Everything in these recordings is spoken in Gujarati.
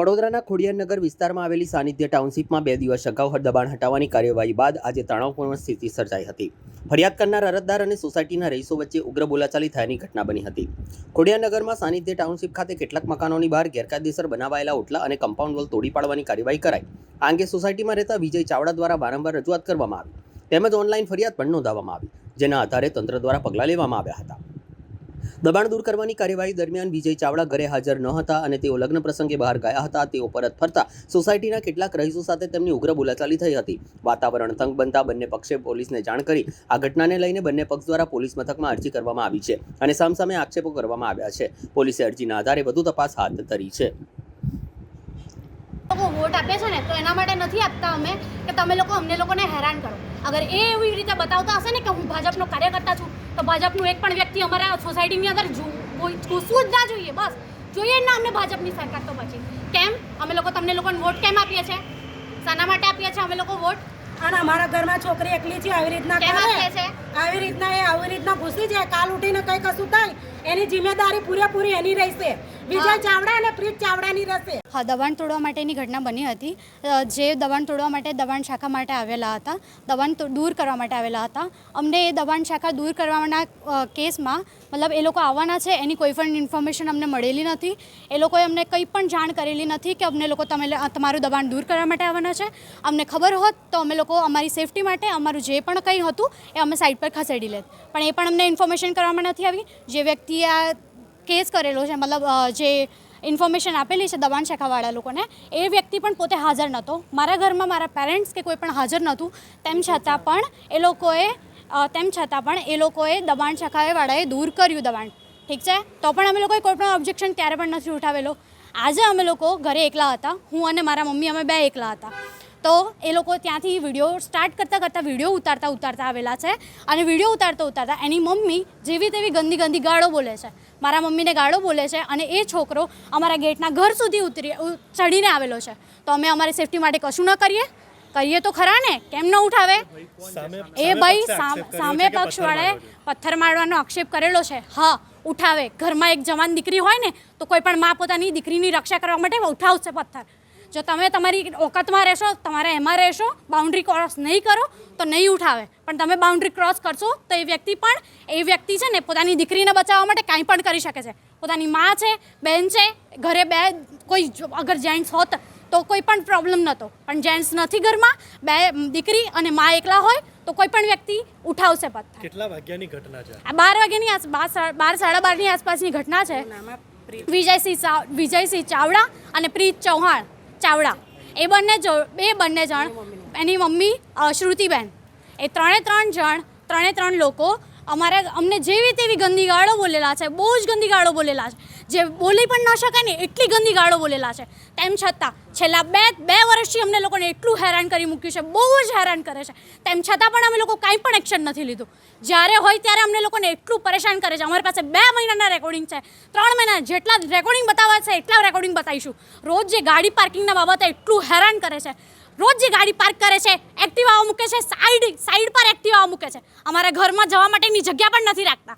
વડોદરાના ખોડિયારનગર વિસ્તારમાં આવેલી સાનિધ્ય ટાઉનશીપમાં 2 દિવસ અગાઉ દબાણ હટાવવાની કાર્યવાહી બાદ આજે તણાવપૂર્ણ સ્થિતિ સર્જાઈ હતી. ફરિયાદ કરનાર અરજદાર અને સોસાયટીના રહીશો વચ્ચે ઉગ્ર બોલાચાલી થયાની ઘટના બની હતી. ખોડિયારનગરમાં સાનિધ્ય ટાઉનશીપ ખાતે કેટલાક મકાનોની બહાર ગેરકાયદેસર બનાવાયેલા ઓટલા અને કમ્પાઉન્ડ વોલ તોડી પાડવાની કાર્યવાહી કરાઈ. આ અંગે સોસાયટીમાં રહેતા વિજય ચાવડા દ્વારા વારંવાર રજૂઆત કરવામાં આવી તેમજ ઓનલાઈન ફરિયાદ પણ નોંધાવવામાં આવી, જેના આધારે તંત્ર દ્વારા પગલાં લેવામાં આવ્યા હતા. દબાણ દૂર કરવાની કાર્યવાહી દરમિયાન વિજય ચાવડા ઘરે હાજર ન હતા અને તેઓ લગ્ન પ્રસંગે બહાર ગયા હતા. તેઓ પરત ફરતા સોસાયટીના કેટલાક રહીશો સાથે તેમની ઉગ્ર બોલાચાલી થઈ હતી. વાતાવરણ તંગ બનતા બંને પક્ષે પોલીસને જાણ કરી આ ઘટનાને લઈને બંને પક્ષ દ્વારા પોલીસ મથકમાં અરજી કરવામાં આવી છે અને સામસામે આક્ષેપો કરવામાં આવ્યા છે. પોલીસે અરજીના આધારે વધુ તપાસ હાથ ધરી છે. લોકો વોટ આપે છે ને તો એના માટે નથી આપતા અમે કે તમે લોકો અમને લોકોને હેરાન કરો. અગર એ એવી રીતે બતાવતા હશે ને કે હું ભાજપનો કાર્યકર્તા છું તો ભાજપનું એક પણ વ્યક્તિ અમારા સોસાયટીની અંદર ઘૂસવું જ ના જોઈએ. બસ જોઈએ ના અમને ભાજપની સરકાર. તો પછી કેમ અમે લોકો તમને લોકોને વોટ કેમ આપીએ છીએ? શાના માટે આપીએ છીએ અમે લોકો વોટ? અને અમારા ઘરમાં છોકરી એકલી છે, આવી રીતના કેમ આપીએ છે? આવી રીતના ઘૂસી જાય, કાલ ઉઠીને કઈ કશું થાય એની જિમ્મેદારી પૂરેપૂરી એની રહેશે. વિજય ચાવડા અને પ્રીત ચાવડાની રહેશે. હા, દબાણ તોડવા માટેની ઘટના બની હતી. જે દબાણ તોડવા માટે દબાણ શાખા માટે આવેલા હતા, દબાણ દૂર કરવા માટે આવેલા હતા. અમને એ દબાણ શાખા દૂર કરવાના કેસમાં મતલબ એ લોકો આવવાના છે એની કોઈ પણ ઇન્ફોર્મેશન અમને મળેલી નથી. એ લોકોએ અમને કંઈ પણ જાણ કરેલી નથી કે અમને લોકો તમારું દબાણ દૂર કરવા માટે આવવાના છે. અમને ખબર હોત તો અમે લોકો અમારી સેફટી માટે અમારું જે પણ કંઈ હતું એ અમે સાઈડ પર ખસેડી લેત, પણ એ પણ અમને ઇન્ફોર્મેશન કરવામાં નથી આવી. જે વ્યક્તિએ આ કેસ કરેલો છે, મતલબ જે ઇન્ફોર્મેશન આપેલી છે દબાણ શાખાવાળા લોકોને, એ વ્યક્તિ પણ પોતે હાજર નહોતો. મારા ઘરમાં મારા પેરેન્ટ્સ કે કોઈ પણ હાજર નહોતું. તેમ છતાં પણ એ લોકોએ દબાણ શાખાવાળાએ દૂર કર્યું દબાણ. ઠીક છે, તો પણ અમે લોકોએ કોઈ પણ ઓબ્જેક્શન ત્યારે પણ નથી ઉઠાવેલો. આજે અમે લોકો ઘરે એકલા હતા, હું અને મારા મમ્મી અમે બે એકલા હતા. તો એ લોકો ત્યાંથી વિડીયો સ્ટાર્ટ કરતાં વિડીયો ઉતારતા આવેલા છે અને વિડીયો ઉતારતા એની મમ્મી જેવી તેવી ગંદી ગાળો બોલે છે. મારા મમ્મીને ગાળો બોલે છે અને એ છોકરો અમારા ગેટના ઘર સુધી ચડીને આવેલો છે. તો અમે અમારી સેફટી માટે કશું ન કરીએ તો ખરા ને? કેમ ન ઉઠાવે? એ ભાઈ સામે પક્ષવાળાએ પથ્થર મારવાનો આક્ષેપ કરેલો છે. હા, ઉઠાવે. ઘરમાં એક જવાન દીકરી હોય ને તો કોઈ પણ મા પોતાની દીકરીની રક્ષા કરવા માટે ઉઠાવશે પથ્થર. જો તમે તમારી ઓકાતમાં રહેશો, તમારે એમાં રહેશો, બાઉન્ડ્રી ક્રોસ નહીં કરો તો નહીં ઉઠાવે. પણ તમે બાઉન્ડ્રી ક્રોસ કરશો તો એ વ્યક્તિ છે ને પોતાની દીકરીને બચાવવા માટે કાંઈ પણ કરી શકે છે. પોતાની મા છે, બહેન છે, ઘરે બે કોઈ અગર જેન્ટ્સ હોત તો કોઈ પણ પ્રોબ્લેમ નહોતો, પણ જેન્ટ્સ નથી ઘરમાં, બે દીકરી અને મા એકલા હોય તો કોઈ પણ વ્યક્તિ ઉઠાવશે પથ્થર. કેટલા વાગ્યાની ઘટના છે? 12 વાગ્યાની આસપાસ, 12-12:30 આસપાસની ઘટના છે. વિજયસિંહ ચાવડા અને પ્રીત ચૌહાણ ચાવડા, એ બંને જણ, એની મમ્મી શ્રુતિબેન, એ ત્રણે લોકો અમને જેવી તેવી ગંદી ગાળો બોલેલા છે. બહુ જ ગંદી ગાળો બોલેલા છે, જે બોલી પણ ન શકાય ને એટલી ગંદી ગાળો બોલેલા છે. તેમ છતાં છેલ્લા બે વર્ષથી અમને લોકોને એટલું હેરાન કરી મૂક્યું છે, બહુ જ હેરાન કરે છે. તેમ છતાં પણ અમે લોકો કાંઈ પણ એક્શન નથી લીધું. જ્યારે હોય ત્યારે અમને લોકોને એટલું પરેશાન કરે છે. અમારી પાસે 2 મહિનાના રેકોર્ડિંગ છે, 3 મહિના જેટલા રેકોર્ડિંગ બતાવવા છે એટલા રેકોર્ડિંગ બતાવીશું. રોજ જે ગાડી પાર્કિંગના બાબતે એટલું હેરાન કરે છે. રોજ જે ગાડી પાર્ક કરે છે, એક્ટિવાઓ મૂકે છે, સાઈડ પર એક્ટિવાઓ મૂકે છે. અમારા ઘરમાં જવા માટેની જગ્યા પણ નથી રાખતા.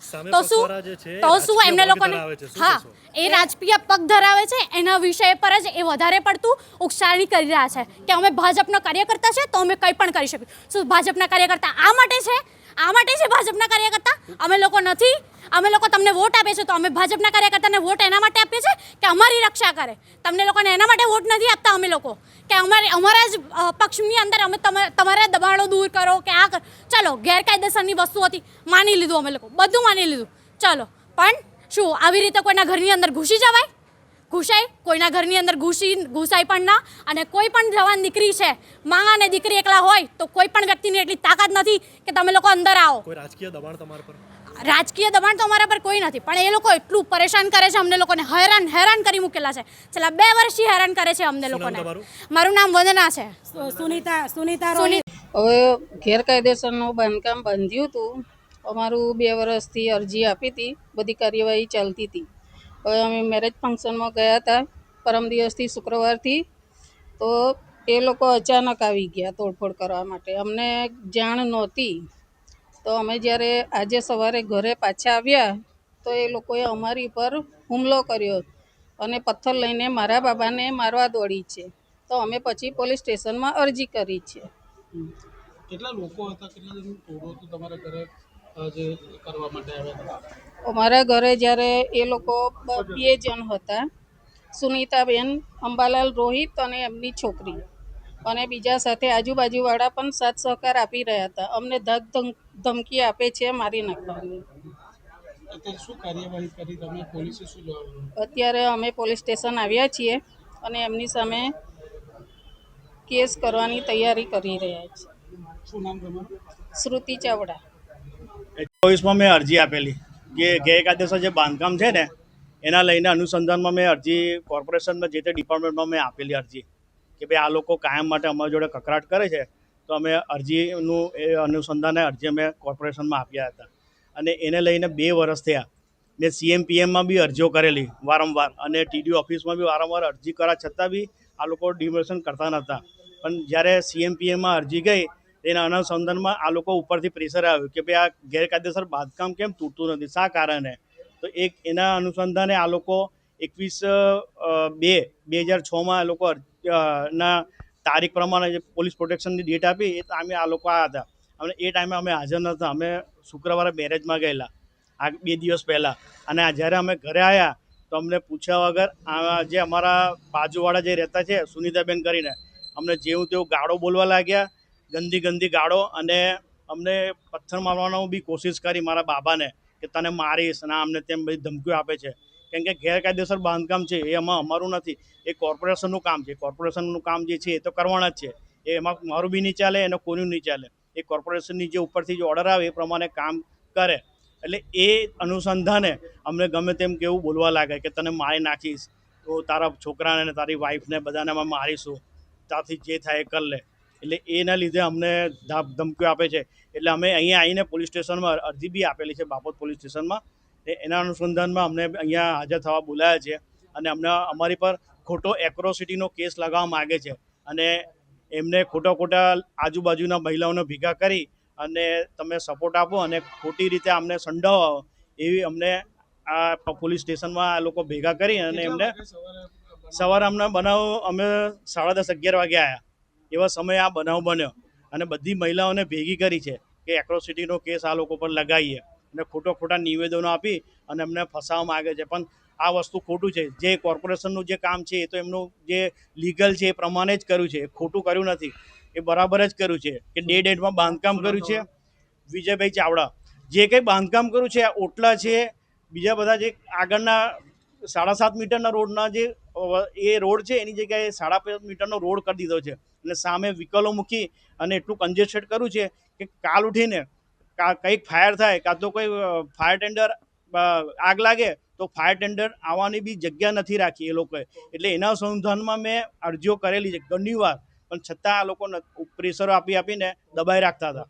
તો શું એમને લોકોને, હા, એ રાજકીય પગ ધરાવે છે, એના વિષય પર જ એ વધારે પડતું ઉકસાણી કરી રહ્યા છે કે અમે ભાજપનો કાર્યકર્તા છે તો અમે કંઈ પણ કરી શકીએ. શું ભાજપના કાર્યકર્તા આ માટે છે ભાજપના કાર્યકર્તા? અમે લોકો નથી. અમે લોકો તમને વોટ આપે છે તો અમે ભાજપના કાર્યકર્તાને વોટ એના માટે આપીએ છીએ કે અમારી રક્ષા કરે. તમને લોકોને એના માટે વોટ નથી આપતા અમે લોકો કે અમારા જ પક્ષની અંદર અમે તમારા દબાણો દૂર કરો કે આ કરો. ચાલો, ગેરકાયદેસરની વસ્તુ હતી, માની લીધું, અમે લોકો બધું માની લીધું. ચાલો, પણ શું આવી રીતે કોઈના ઘરની અંદર ઘૂસી જવાય? ઘૂસાય? કોઈના ઘરની અંદર ઘૂસાય પણ ના. અને કોઈ પણ જવાન દીકરી છે, માં અને દીકરી એકલા હોય તો કોઈ પણ વ્યક્તિની એટલી તાકાત નથી કે તમે લોકો અંદર આવો. કોઈ રાજકીય દબાણ તમારા પર? રાજકીય દબાણ તો અમારા પર કોઈ નથી, પણ એ લોકો એટલું પરેશાન કરે છે, અમને લોકોને હેરાન કરી મૂકેલા છે. છેલ્લા 2 વર્ષથી હેરાન કરે છે અમને લોકોને. મારું નામ વંદના છે. સુનિતા. હવે ગેરકાયદેસરનું બાંધકામ બાંધ્યું હતું. અમારું 2 વર્ષથી અરજી આપી હતી, બધી કાર્યવાહી ચાલતી હતી. હવે અમે મેરેજ ફંક્શનમાં ગયા હતા પરમ દિવસથી, શુક્રવારથી. તો એ લોકો અચાનક આવી ગયા તોડફોડ કરવા માટે, અમને જાણ નહોતી. તો અમે જ્યારે આજે સવારે ઘરે પાછા આવ્યા તો એ લોકોએ અમારી પર હુમલો કર્યો. અને પથ્થર લઈને મારા બાબાને મારવા દોડી છે. તો અમે પછી પોલીસ સ્ટેશનમાં અરજી કરી છે. કેટલા લોકો હતા, કેટલા જણનું ટોળું હતું તમારા ઘરે જે કરવા માટે આવ્યા હતા? અમારા ઘરે જ્યારે એ લોકો 2 જણ હતા, સુનીતાબેન, અંબાલાલ રોહિત અને એમની છોકરી, અને બીજા સાથે આજુબાજુવાળા પણ સાથ સહકાર આપી રહ્યા હતા. અમને ધમકી આપે છે મારી નાખવાની. અત્યારે શું કાર્યવાહી કરી તમે? પોલીસે શું જવાબ આપ્યો? અત્યારે અમે પોલીસ સ્ટેશન આવ્યા છીએ અને એમની સામે કેસ કરવાની તૈયારી કરી રહ્યા છીએ. શું નામ તમારું? શ્રુતિ ચાવડા. 24માં મેં અરજી આપેલી જે ગેરકાયદેસર જે બાંધકામ છે ને એના લઈને અનુસંધાનમાં મેં અરજી કોર્પોરેશનમાં જે તે ડિપાર્ટમેન્ટમાં મેં આપેલી અરજી કે ભાઈ આ લોકો કાયમ માટે અમારી જોડે કકરાટ કરે છે. તો અમે અરજીનું એ અનુસંધાને અરજી અમે કોર્પોરેશનમાં આપ્યા હતા અને એને લઈને 2 વર્ષ થયા. મેં CM-PMમાં બી અરજીઓ કરેલી વારંવાર અને TDO ઓફિસમાં બી વારંવાર અરજી કરવા છતાં બી આ લોકો ડિમોલેશન કરતા નહોતા. પણ જ્યારે CM-PMમાં અરજી ગઈ તેના અનુસંધાનમાં આ લોકો ઉપરથી પ્રેશર આવ્યું કે ભાઈ આ ગેરકાયદેસર બાંધકામ કેમ તૂટતું નથી, શા કારણે? તો એના અનુસંધાને આ લોકો 21/2/2006માં આ લોકો ના તારીખ પ્રમાણે જે પોલીસ પ્રોટેક્શનની ડેટ આપી એ ટાઈમે આ લોકો આવ્યા હતા. અને એ ટાઈમે અમે હાજર નહોતા. અમે શુક્રવારે બેરેજમાં ગયેલા આ 2 દિવસ પહેલાં. અને જ્યારે અમે ઘરે આવ્યા તો અમને પૂછ્યા વગર જે અમારા બાજુવાળા જે રહેતા છે સુનીતાબેન કરીને, અમને જેવું તેવું ગાળો બોલવા લાગ્યા, ગંદી ગાળો, અને અમને પથ્થર મારવાનો બી કોશિશ કરી મારા બાબાને કે તને મારીશ ના અમને તેમ બધી ધમકીઓ આપે છે. કેમ કે ગેરકાયદેસર બાંધકામ છે એ અમારું નથી, એ કોર્પોરેશનનું કામ છે. કોર્પોરેશનનું કામ જે છે એ તો કરવાના જ છે. એમાં મારું બી નહીં ચાલે અને કોઈનું નહીં ચાલે. એ કોર્પોરેશનની જે ઉપરથી જે ઓર્ડર આવે એ પ્રમાણે કામ કરે. એટલે એ અનુસંધાને અમને ગમે તેમ કેવું બોલવા લાગે કે તને મારી નાખીશ, તો તારા છોકરાને તારી વાઈફને બધાને અમે મારીશું, ત્યાંથી જે થાય એ કર લે. એટલે એના લીધે અમને ધમકીઓ આપે છે. એટલે અમે અહીંયા આવીને પોલીસ સ્ટેશનમાં અરજી બી આપેલી છે બાપોદ પોલીસ સ્ટેશનમાં. એના અનુસંધાનમાં અમને અહીંયા હાજર થવા બોલાયા છે અને અમને અમારી પર ખોટો એક્રોસિટીનો કેસ લગાવવા માગે છે અને એમને ખોટા આજુબાજુના મહિલાઓને ભેગા કરી અને તમે સપોર્ટ આપો અને ખોટી રીતે અમને સંડોવો એવી અમને આ પોલીસ સ્ટેશનમાં આ લોકો ભેગા કરી અને એમને સવારે અમને બનાવ અમે 10:30-11 વાગે આવ્યા એવા સમયે આ બનાવ બન્યો અને બધી મહિલાઓને ભેગી કરી છે કે એક્રોસિટીનો કેસ આ લોકો પર લગાવીએ અને ખોટા નિવેદનો આપી અને અમને ફસાવવા માગે છે. પણ આ વસ્તુ ખોટું છે. જે કોર્પોરેશનનું જે કામ છે એ તો એમનું જે લીગલ છે એ પ્રમાણે જ કર્યું છે, ખોટું કર્યું નથી. એ બરાબર જ કર્યું છે કે ડેટમાં બાંધકામ કર્યું છે. વિજયભાઈ ચાવડા જે કંઈ બાંધકામ કર્યું છે, ઓટલા છે, બીજા બધા જે આગળના 7.5 મીટરના રોડના જે એ રોડ છે એની જગ્યાએ 5.5 મીટરનો રોડ કરી દીધો છે અને સામે વ્હીકલો મૂકી અને એટલું કન્જેસ્ટેડ કર્યું છે કે કાલ ઉઠીને કંઈક ફાયર થાય કાં તો કોઈ ફાયર ટેન્ડર આગ લાગે તો ફાયર ટેન્ડર આવવાની બી જગ્યા નથી રાખી એ લોકોએ. એટલે એના સંધાનમાં મેં અરજીઓ કરેલી છે ઘણી વાર, પણ છતાં આ લોકો પ્રેશરો આપીને દબાઈ રાખતા હતા.